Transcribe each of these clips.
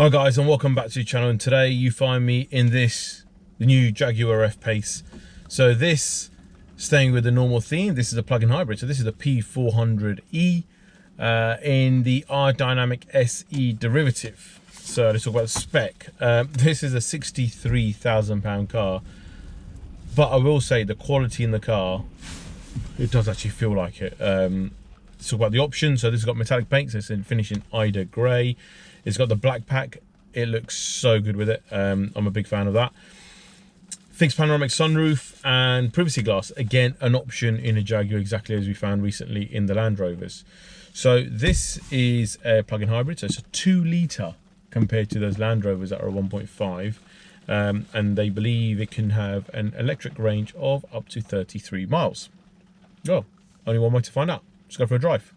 Hi guys, and welcome back to the channel, and today you find me in the new Jaguar F-Pace. So this, staying with the normal theme, this is a plug-in hybrid. So this is the P400e in the R-Dynamic SE derivative. So let's talk about the spec. This is a £63,000 car, but I will say the quality in the car, it does actually feel like it. Let's talk about the options. So this has got metallic paint, so it's in finishing Ida Grey. It's got the black pack. It looks so good with it. I'm a big fan of that. Fixed panoramic sunroof and privacy glass. Again, an option in a Jaguar, exactly as we found recently in the Land Rovers. So this is a plug-in hybrid. So it's a 2-litre compared to those Land Rovers that are 1.5. And they believe it can have an electric range of up to 33 miles. Oh, only one way to find out. Let's go for a drive.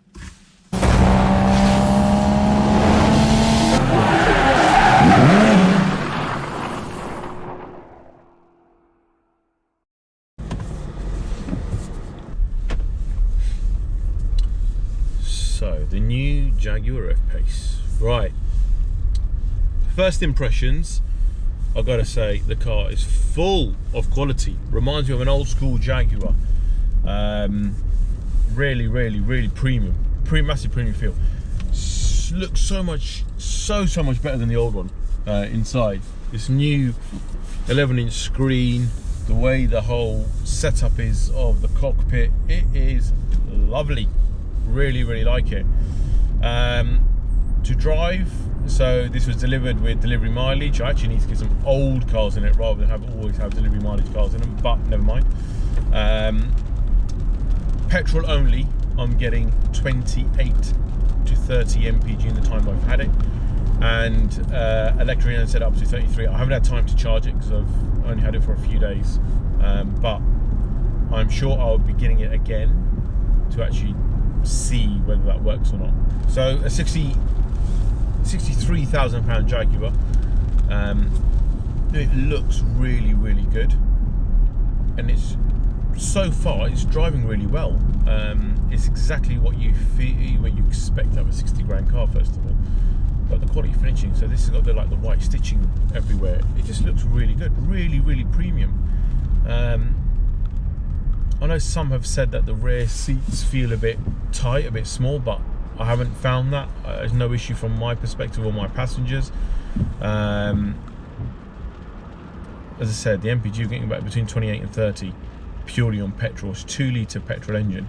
So, the new Jaguar F-Pace. Right. First impressions, I've got to say, the car is full of quality. Reminds me of an old school Jaguar. Really premium. Massive premium feel. Looks so much better than the old one inside. This new 11-inch screen, the way the whole setup is of the cockpit, it is lovely. Really like it. To drive, so this was delivered with delivery mileage. I actually need to get some old cars in it rather than always have delivery mileage cars in them, but never mind. Petrol only, I'm getting 28 to 30 mpg in the time I've had it, and electric and set up to 33. I haven't had time to charge it because I've only had it for a few days, but I'm sure I'll be getting it again to actually see whether that works or not. So a £63,000 Jaguar. It looks really good, and it's so far it's driving really well. It's exactly what you expect out of a 60 grand car, first of all. But the quality finishing, so this has got the white stitching everywhere. It just looks really good, really premium. I know some have said that the rear seats feel a bit tight, a bit small, but I haven't found that. There's no issue from my perspective or my passengers. As I said, the MPG you're getting about between 28 and 30 purely on petrol. It's 2-litre petrol engine.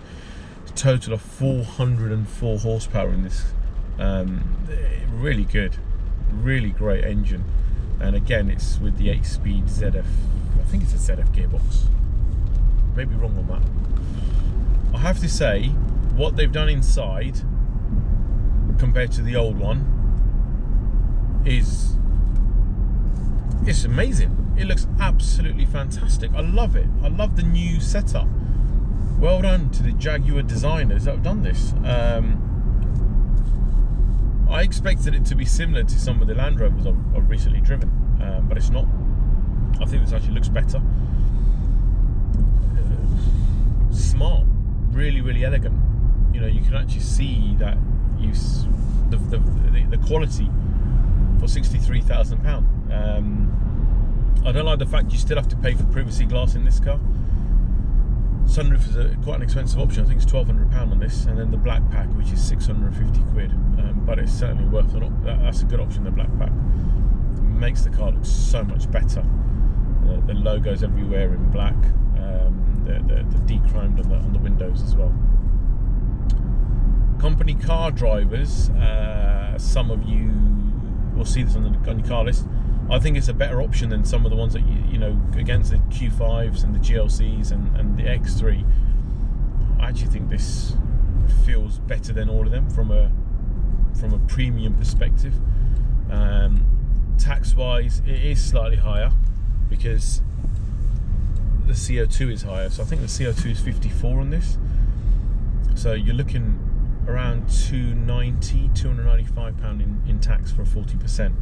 It's a total of 404 horsepower in this. Really good, really great engine. And again, it's with the 8-speed ZF, I think it's a ZF gearbox. Maybe wrong on that. I have to say, what they've done inside compared to the old one is, it's amazing. It looks absolutely fantastic. I love it. I love the new setup. Well done to the Jaguar designers that have done this. I expected it to be similar to some of the Land Rovers I've recently driven, but it's not. I think this actually looks better. Smart, really elegant. You know, you can actually see that the quality for £63,000. I don't like the fact you still have to pay for privacy glass in this car. Sunroof is quite an expensive option. I think it's £1,200 on this, and then the black pack, which is 650 quid. But it's certainly worth it. That's a good option. The black pack makes the car look so much better. The logos everywhere in black. The de-chromed on the windows as well. Company car drivers, some of you will see this on your car list. I think it's a better option than some of the ones that you know, against the Q5s and the GLCs and the X3. I actually think this feels better than all of them from a premium perspective. Tax wise, it is slightly higher because the CO2 is higher. So I think the CO2 is 54 on this. So you're looking around £295 in tax for 40%.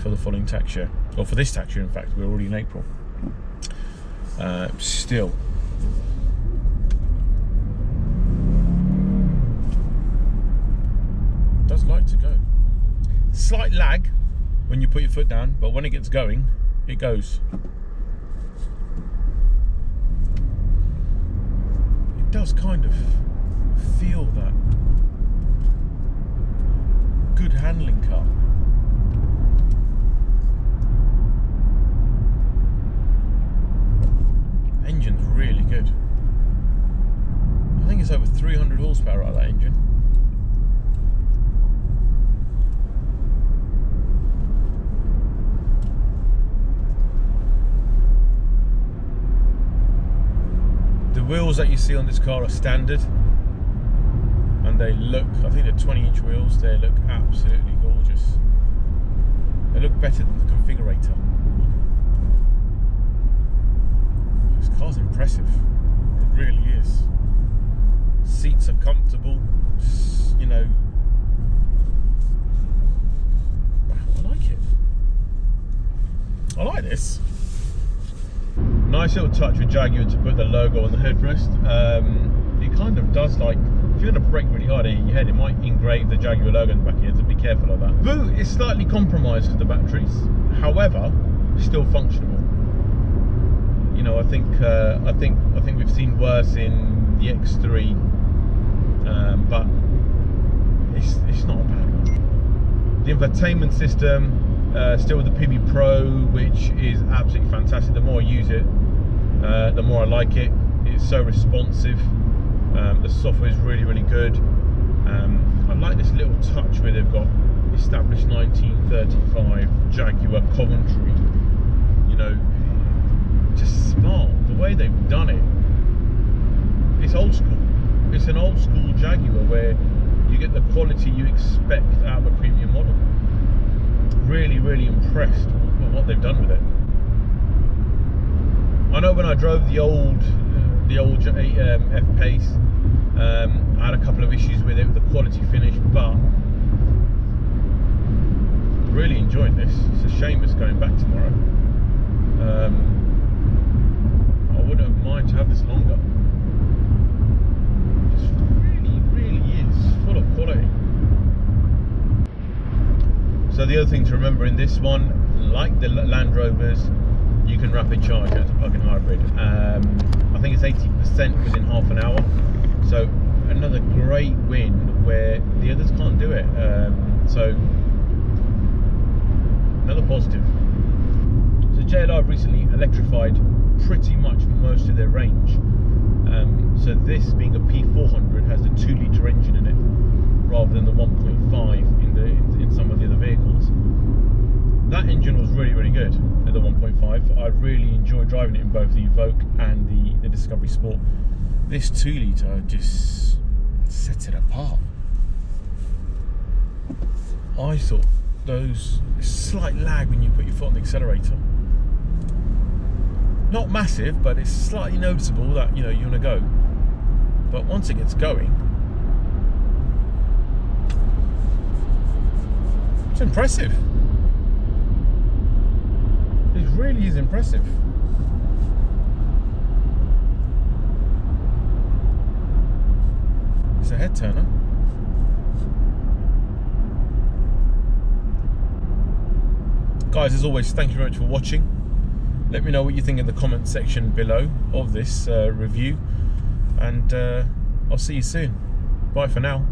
For the following tax year, or for this tax year, in fact. We're already in April. Still, does like to go. slight lag when you put your foot down, but when it gets going, it goes. It does kind of feel that good handling car. Engine's really good. I think it's over 300 horsepower out of that engine. The wheels that you see on this car are standard, and they look, I think they're 20-inch wheels, they look absolutely gorgeous. They look better than the configurator. This car's impressive, it really is. Seats are comfortable, you know. Wow, I like it. I like this. Nice little touch with Jaguar to put the logo on the headrest. It kind of does, like, if you're going to brake really hard and hit your head, it might engrave the Jaguar logo in the back of your head, so be careful of that. Boot is slightly compromised for the batteries, however, still functional. You know, I think we've seen worse in the X3, but it's not a bad one. The infotainment system, still with the PHEV Pro, which is absolutely fantastic. The more I use it, the more I like it. It's so responsive. The software is really, really good. I like this little touch where they've got established 1935 Jaguar Coventry. You know, just smart. The way they've done it, it's old school. It's an old school Jaguar where you get the quality you expect out of a premium model. Really, really impressed with what they've done with it. I know when I drove the old F-Pace, I had a couple of issues with it, with the quality finish, but really enjoying this. It's a shame it's going back tomorrow. I wouldn't have minded to have this longer. Just really, really is full of quality. So the other thing to remember in this one, like the Land Rovers, you can rapid charge it as a plug-in hybrid. I think it's 80% within half an hour. So another great win where the others can't do it. So another positive. So JLR have recently electrified pretty much most of their range. So this, being a P400, has the 2-litre engine in it rather than the 1.5 in some of the other vehicles. That engine was really, really good at the 1.5. I really enjoyed driving it in both the Evoque and the Discovery Sport. This 2-litre just sets it apart. I thought those slight lag when you put your foot on the accelerator. Not massive, but it's slightly noticeable that, you know, you want to go. But once it gets going, it's impressive. It really is impressive. It's a head turner. Guys, as always, thank you very much for watching. Let me know what you think in the comment section below of this review, and I'll see you soon. Bye for now.